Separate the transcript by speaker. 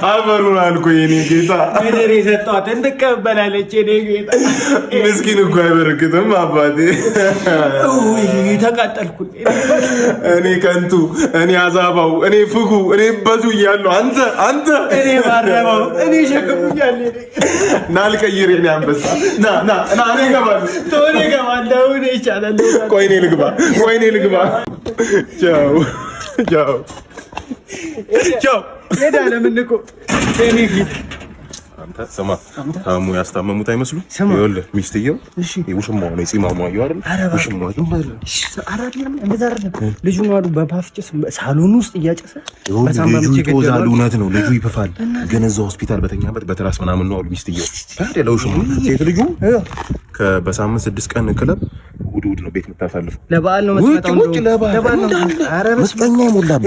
Speaker 1: አፈሩን አልኩኝ እኔ ጌታ
Speaker 2: እኔ ሰጣት እንድቀበላለች እኔ ጌታ
Speaker 1: ምስኪን እኮ አይበረክትም አባቴ
Speaker 2: ተቃጠልኩ
Speaker 1: እኔ ከንቱ እኔ አዛባው እኔ ፍጉ እኔ በቱ እያለሁ አንተ
Speaker 2: እኔ ባረባው እኔ ሸክሙ እያለሁ
Speaker 1: ና ልቀይር እኔ አንበሳ ና እኔ እገባለሁ
Speaker 2: ቶሎ እገባለሁ እኔ ይቻላል
Speaker 1: ቆይ እኔ ልግባ ቻው
Speaker 2: ሄዳ ለምን እኮ እኔ ፊት
Speaker 1: አንተ ስማ ታሙ ያስታመሙት አይመስሉ ይኸውልህ ሚስትየው ውሽማው ነው ጺማሙ አየው አይደል ውሽማው
Speaker 2: አይደለም እንደዛ አይደለም ልጁ ነው አሉ በፓፍጭስ ሳሎን ውስጥ እያጨሰ
Speaker 1: ልጁ ይቆዛል እውነት ነው ልጁ ይፈፋል ግን እዛ ሆስፒታል በተኛበት በትራስ ምናምን ነው አሉ ሚስትየው ታዲያ ለውሽማው ሴት ልጁ በሳምንት 6 ቀን ክለብ እሑድ ነው ቤት የምታሳልፈው
Speaker 2: ለበዓል ነው የምትመጣው
Speaker 1: ለበዓል ነው ኧረ በስመ አብ